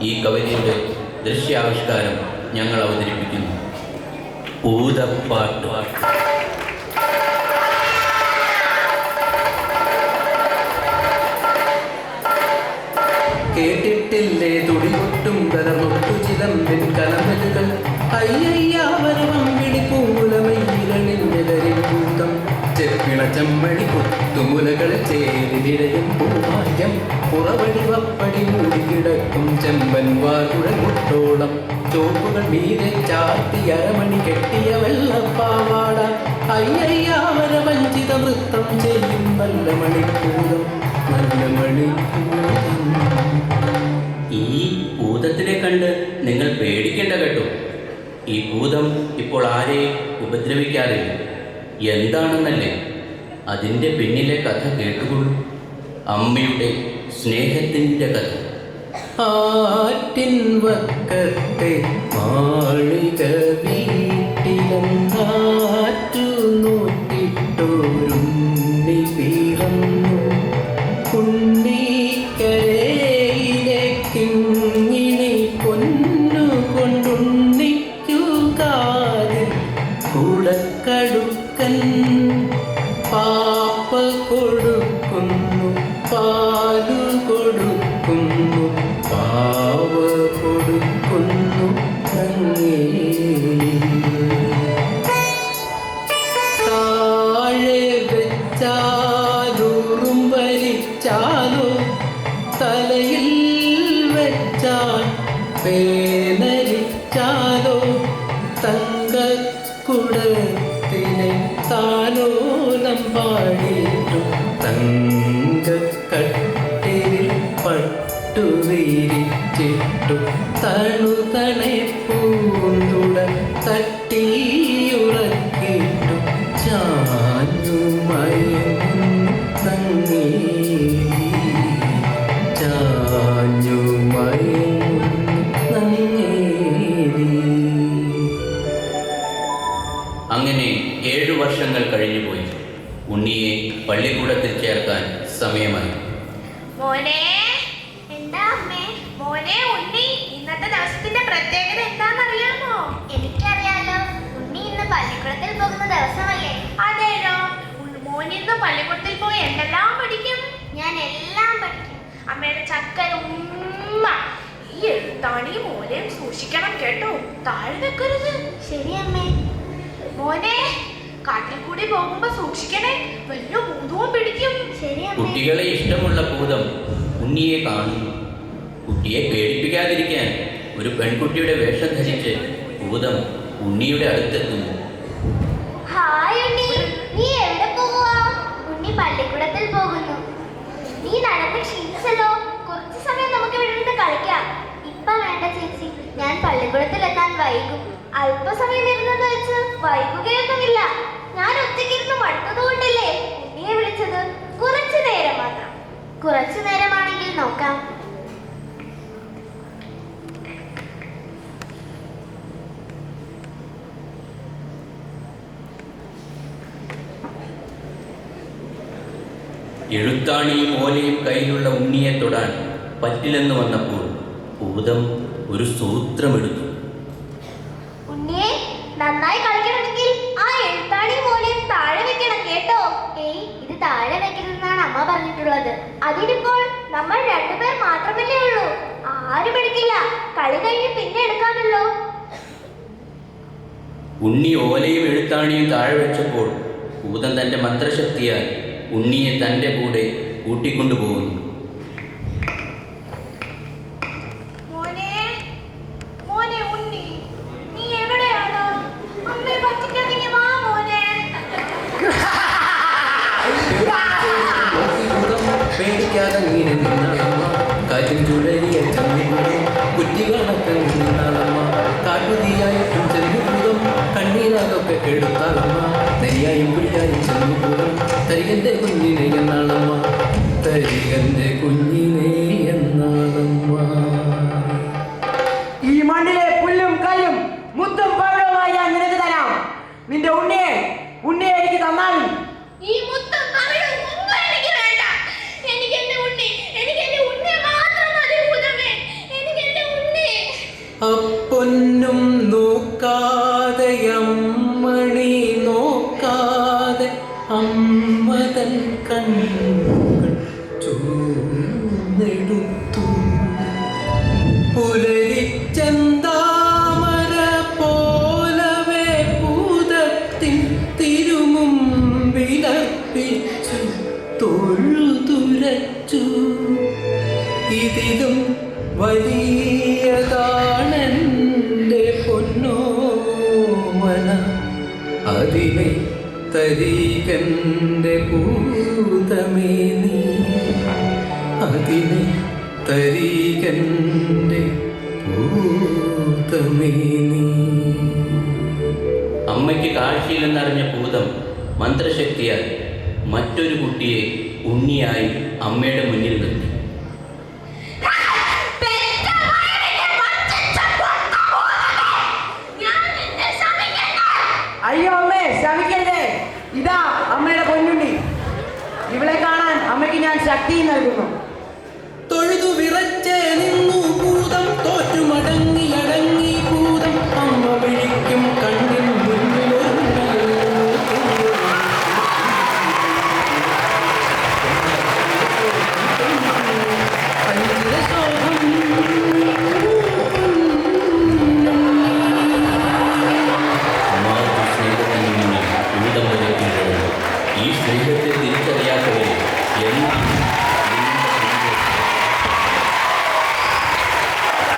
ഈ കവിതയുടെ ദൃശ്യാവിഷ്കാരം ഞങ്ങൾ അവതരിപ്പിക്കുന്നു. ഭൂതപ്പാട്ട്. കേട്ടിട്ടില്ലേ തുടികൊട്ടും കലമൊട്ടു ചിലമ്പിൻ കലമലുകൾ, അയ്യയ്യാവരവം പിടിപ്പൂമുലമയിലിന്റെ കൂട്ടം, ചെപ്പിണ ചെമ്മണി കുത്തുമുലകൾ ചേരിനിഴയും പൂമായം, പുറവടി വപ്പടി മൂടിക്കിടക്കും ചെമ്പൻ വാകുഴമുട്ടോളം, ചോപ്പുകൾ മീതെ ചാർത്തി അരമണി കെട്ടിയ വെള്ളപ്പാവാട, അയ്യയ്യാവര വഞ്ചിത വൃത്തം ചെയ്യും നല്ല മണിക്കൂടം, നല്ല മണിക്കൂടം. ഈ ഭൂതത്തിനെ കണ്ട് നിങ്ങൾ പേടിക്കേണ്ട കേട്ടോ. ഈ ഭൂതം ഇപ്പോൾ ആരെയും ഉപദ്രവിക്കാറില്ല. എന്താണെന്നല്ലേ അതിൻ്റെ പിന്നിലെ കഥ കേട്ടുകൊള്ളൂ. അമ്മയുടെ സ്നേഹത്തിൻ്റെ കഥ. ആറ്റിൻ വക്കത്തെ മാളിക വീട്ടിലെന്നാറ്റു നോറ്റിട്ടോരുണ്ണി പിറന്നു, ഉണ്ണിക്കരയിലെ കിങ്ങിണി പൊന്നു കൊണ്ടുണ്ണിക്കു കാതിൽ കുടക്കടുക്കൻ പാപ്പ കൊടുക്കുന്നു, പാലു കൊടുക്കുന്നു, പാവ കൊടുക്കുന്നു അങ്ങേ. താഴെ വെച്ചാലുറും വലിച്ചാലോ, തലയിൽ വെച്ചാൽ പേനരിച്ചാലോ, തങ്കക്കുടത്തിനെ താലോലം പാടിയിട്ടു, തങ്കക്കട്ടിലിൽ പട്ടുവിരിച്ചിട്ടു, തണുതണെ പൂന്തുട തട്ടിയുറക്കിട്ടു, ചാഞ്ഞുമയങ്ങുന്നു നങ്ങേ, ചാഞ്ഞുമയങ്ങുന്നു നങ്ങേ. അങ്ങനെ 7 വർഷങ്ങൾ കഴിഞ്ഞുപോയി. ഉണ്ണിയെ പള്ളിക്കൂടത്തിൽ ചേർക്കാൻ സമയമായി. മോനെ, എന്താ അമ്മേ? മോനെ ഉണ്ണി, ഇന്നത്തെ ദിവസത്തിന്റെ പ്രത്യേകത എന്താണെന്നറിയാമോ? എനിക്കറിയാലോ, ഉണ്ണി ഇന്ന് പള്ളിക്കൂടത്തിൽ പോകുന്ന ദിവസമല്ലേ? അതേലോ. മോൻ ഇന്ന് പള്ളിക്കൂടത്തിൽ പോയി എന്തെല്ലാം പഠിക്കും? ഞാൻ എല്ലാം പഠിക്കും. അമ്മയുടെ ചക്കര ഉമ്മ. ഈ എഴുത്താണിയും മോനെയും സൂക്ഷിക്കണം കേട്ടോ, താഴെ വെക്കരുത്. ശരി അമ്മേ. മോനെ, കാട്ടിൽ കൂടി പോകുമ്പോ സൂക്ഷിക്കണേ, വലിയ ഭൂതവും പിടിക്കും. ശരി അമ്മേ. കുട്ടികളെ ഇഷ്ടമുള്ള ഭൂതം ഉണ്ണിയെ കാണുന്നു. കുട്ടിയെ പേടിപ്പിക്കാതിരിക്കാൻ ഒരു പെൺകുട്ടിയുടെ വേഷം ധരിച്ച് ഭൂതം ഉണ്ണിയുടെ അടുത്തെത്തുന്നു. ഹായ് ഉണ്ണി, നീ എവിടെ പോവാ? ഉണ്ണി പള്ളിക്കൂടത്തിൽ പോകുന്നു. നീ നടന്ന് ക്ഷീണിച്ചല്ലോ, കുറച്ചു സമയം നമുക്ക് ഇവിടെ നിന്ന് കളിക്കാം. ഇപ്പൊ വേണ്ട ചേച്ചി, ഞാൻ പള്ളിക്കൂടത്തിൽ എത്താൻ വൈകും. അല്പസമയം ഇരുന്നെന്ന് വെച്ച് വൈകുകയൊന്നുമില്ല. ഞാൻ ഒറ്റയ്ക്കിരുന്ന് മടുത്തതുകൊണ്ടല്ലേ ഉണ്ണിയെ വിളിച്ചത്. കുറച്ചു നേരം മാത്രം. കുറച്ചു നേരമാണെങ്കിൽ നോക്കാം. എഴുത്താണിയും ഓലയും കയ്യിലുള്ള ഉണ്ണിയെ തൊടാൻ പറ്റില്ലെന്ന് വന്നപ്പോൾ ഭൂതം ഒരു സൂത്രമെടുത്തു. ഉണ്ണിയെ, നന്നായി കളിക്കണമെങ്കിൽ ആ എഴുത്താണിയും ഓലയും താഴെ വെക്കണം കേട്ടോ. ഏയ്, ഇത് താഴെ വെക്കരുതെന്നാണ് അമ്മ പറഞ്ഞിട്ടുള്ളത്. അതിനിപ്പോൾ നമ്മൾ 2 പേർ മാത്രമല്ലേ ഉള്ളൂ. ആരും എടുക്കില്ല. കളി കഴിഞ്ഞ് പിന്നെ എടുക്കാമല്ലോ. ഉണ്ണി ഓലയും എഴുത്താണിയും താഴെ വെച്ചപ്പോൾ ഭൂതം തൻ്റെ മന്ത്രശക്തിയാൽ ഉണ്ണിയെ തൻ്റെ കൂടെ കൂട്ടിക്കൊണ്ടുപോകുന്നു. മോനെ, മോനെ ഉണ്ണി, നീ എവിടെയാണോ? അമ്മയെ പറ്റിക്കാണെങ്കിൽ വാ മോനെ. പേടിക്കാതെ നീനെ നിന്നാളമ്മ, കാറ്റും ചുഴലിയ ചമ്മിമണി കുറ്റികളൊക്കെ നിന്നാളമ്മ, കാട്ടുതീയായിട്ടും ചെന്നുഭൂതം കണ്ണീരാതൊക്കെ കെടുത്താളമ്മ, നെയ്യായും കുടിയായും ചെന്നുഭൂതം തരികന്റെ കുഞ്ഞിനെ എന്നാളമ്മ, തരികന്റെ കുഞ്ഞിനെ എന്നാളമ്മ. ഈ മണ്ണിലെ പുല്ലും കല്ലും മുത്തും പഴവുമായി ഞാൻ നിനക്ക് തരാം. നിന്റെ ഉണ്ണിയെ എനിക്ക് തന്നാൽ ഈ മുത്തം കവിളും ഒന്നും എനിക്ക് വേണ്ട. എനിക്ക് എന്റെ ഉണ്ണി, എനിക്ക് എന്റെ ഉണ്ണിയെ മാത്രം മതി ഭൂതമേ. എനിക്ക് എന്റെ അപ്പൊന്നും നോക്കാതെ അമ്മണി നോക്കാതെ അമ്മതൻ കണ്ണുകൾ ചൂന്നെടുത്തു. പുലരിച്ചെന്താമര പോലവേ ഭൂതത്തിൻ തിരുമുമ്പിലർപ്പിച്ചു തൊഴുതുരച്ചു. ഇതിലും വലിയതാണെൻ്റെ പൊന്നോമന, അതിനെ തരികൻ്റെ ഭൂതമേ നീ, അതിനെ തരികൻ്റെ ഭൂതമേ നീ. അമ്മയ്ക്ക് കാഴ്ചയില്ലെന്നറിഞ്ഞ ഭൂതം മന്ത്രശക്തിയാൽ മറ്റൊരു കുട്ടിയെ ഉണ്ണിയായി അമ്മയുടെ മുന്നിൽ നിർത്തി. അയ്യോ അമ്മേ, ശമിക്കരുതേ. ഇതാ അമ്മയുടെ പൊന്നുണ്ണി. ഇവളെ കാണാൻ അമ്മയ്ക്ക് ഞാൻ ശക്തി നൽകുന്നു.